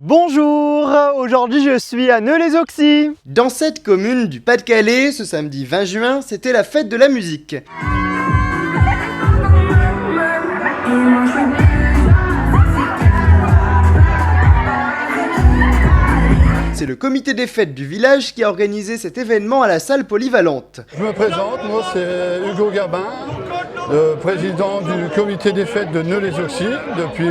Bonjour, aujourd'hui je suis à Neu-les-Auxy. Dans cette commune du Pas-de-Calais, ce samedi 20 juin, c'était la fête de la musique. C'est le comité des fêtes du village qui a organisé cet événement à la salle polyvalente. Je me présente, moi c'est Hugo Gabin, le président du comité des fêtes de Neu-les-Auxy depuis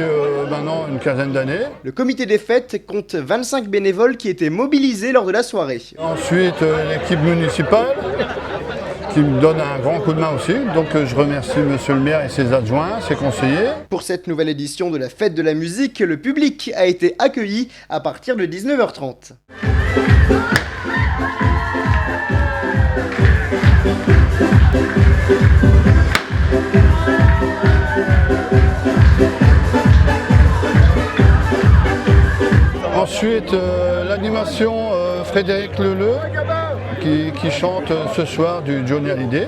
maintenant une quinzaine d'années. Le comité des fêtes compte 25 bénévoles qui étaient mobilisés lors de la soirée. Ensuite l'équipe municipale qui me donne un grand coup de main aussi, donc je remercie monsieur le maire et ses adjoints, ses conseillers. Pour cette nouvelle édition de la fête de la musique, le public a été accueilli à partir de 19h30. Ensuite l'animation Frédéric Leleu qui chante ce soir du Johnny Hallyday.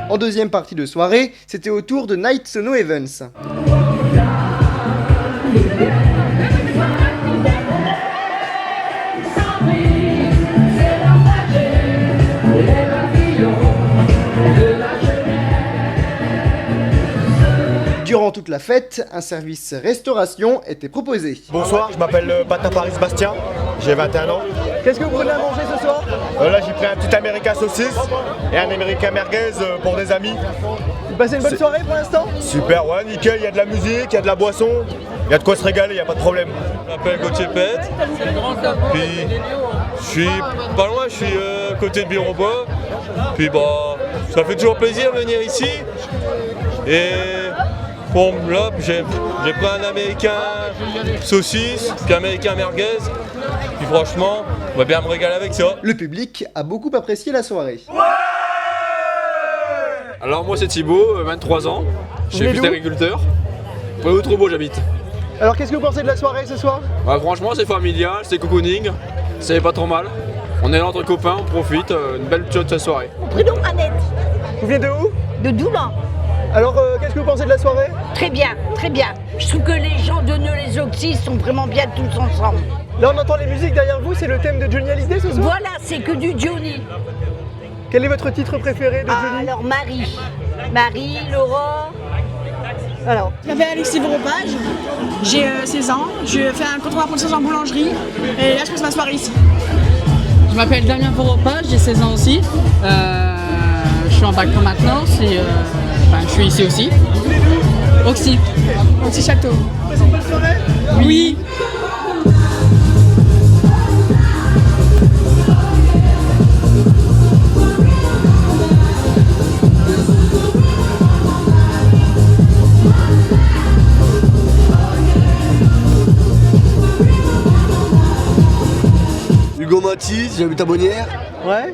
En deuxième partie de soirée, c'était au tour de Night Sono Evans. Durant toute la fête, un service restauration était proposé. Bonsoir, je m'appelle Bata Paris Bastien, j'ai 21 ans. Qu'est-ce que vous prenez à manger ce soir? Là j'ai pris un petit America saucisse et un America merguez pour des amis. Vous passez une bonne soirée pour l'instant? Super, ouais, nickel, il y a de la musique, il y a de la boisson, il y a de quoi se régaler, il n'y a pas de problème. Je m'appelle Gauthier Pet, puis je suis pas loin, je suis côté de Bironbois, puis bah ça fait toujours plaisir de venir ici. Et bon là j'ai pris un américain saucisse, puis un américain merguez, puis franchement on va bien me régaler avec ça. Le public a beaucoup apprécié la soirée. Alors moi c'est Thibaut, 23 ans, je suis venez d'où? agriculteur. Près d'Outrebeau j'habite. Alors qu'est-ce que vous pensez de la soirée ce soir? Bah, franchement c'est familial, c'est cocooning, c'est pas trop mal. On est là entre copains, on profite, une belle petite soirée. Prénom Annette, Vous venez de où? de Doulan. Alors qu'est-ce que vous pensez de la soirée? Très bien, très bien. Je trouve que les gens de Neu-les-Auxy sont vraiment bien tous ensemble. Là on entend les musiques derrière vous, c'est le thème de Johnny Hallyday ce soir? Voilà, c'est que du Johnny. Quel est votre titre préféré de Johnny? Alors Marie, Laurent. Alors, Je m'appelle Alexis Voropage, j'ai 16 ans, je fais un contrôle d'apprentissage en boulangerie et là je passe ma soirée ici. Je m'appelle Damien Voropage, j'ai 16 ans aussi. Je suis en bac pro maintenance et je suis ici aussi. Auxy. Auxy Château. passez une bonne soirée? Oui. Hugo Mathis, j'habite à Bonnières. Ouais.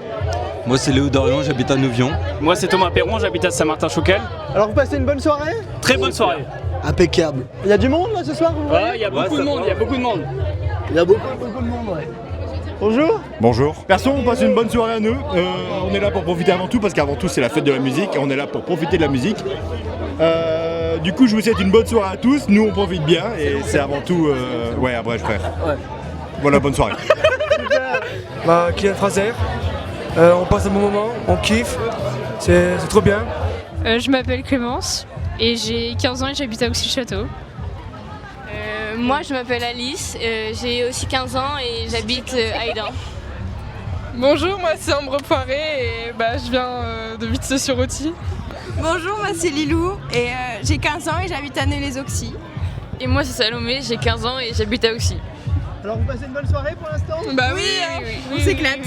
Moi c'est Léo Dorion, j'habite à Nouvion. Moi c'est Thomas Perron, j'habite à Saint-Martin-Chauquel. Alors vous passez une bonne soirée? Très bonne soirée. Impeccable. Il y a du monde là ce soir vous voyez? Il y a beaucoup de monde, il y a beaucoup de monde. Il y a beaucoup de monde, ouais. Bonjour. Bonjour. Perso, on passe une bonne soirée à nous. On est là pour profiter avant tout, parce qu'avant tout c'est la fête de la musique et on est là pour profiter de la musique. Du coup je vous souhaite une bonne soirée à tous, nous on profite bien et c'est avant tout... Ouais, un vrai frère. Ouais. Voilà, bonne soirée. Bah, Kylian Fraser, on passe un bon moment, on kiffe, c'est trop bien. Je m'appelle Clémence et j'ai 15 ans et j'habite à Auxy-Château. Moi je m'appelle Alice, j'ai aussi 15 ans et j'habite à Aidin. Bonjour, moi c'est Ambre Poiré et je viens de Vitry-sur-Authie. Bonjour, moi c'est Lilou et j'ai 15 ans et j'habite à Neu-les-Auxy. Et moi c'est Salomé, j'ai 15 ans et j'habite à Auxy. Alors vous passez une bonne soirée pour l'instant? Bah oui, on s'éclate.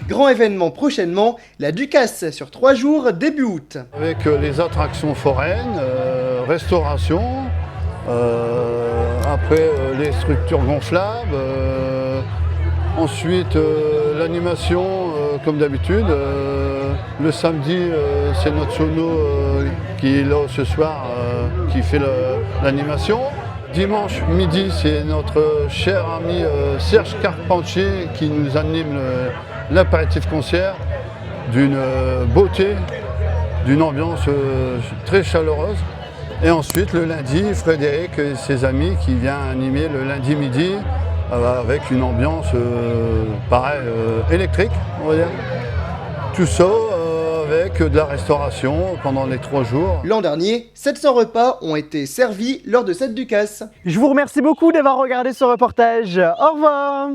Grand événement prochainement, la Ducasse sur 3 jours début août. Avec les attractions foraines, restauration, après les structures gonflables, ensuite l'animation comme d'habitude. Le samedi, c'est notre sono qui est là ce soir, qui fait l'animation. Dimanche midi, c'est notre cher ami Serge Carpentier qui nous anime l'apéritif concert d'une beauté, d'une ambiance très chaleureuse. Et ensuite, le lundi, Frédéric et ses amis qui vient animer le lundi midi avec une ambiance pareil, électrique, on va dire. Tout ça avec de la restauration pendant les 3 jours. L'an dernier, 700 repas ont été servis lors de cette Ducasse. Je vous remercie beaucoup d'avoir regardé ce reportage. Au revoir.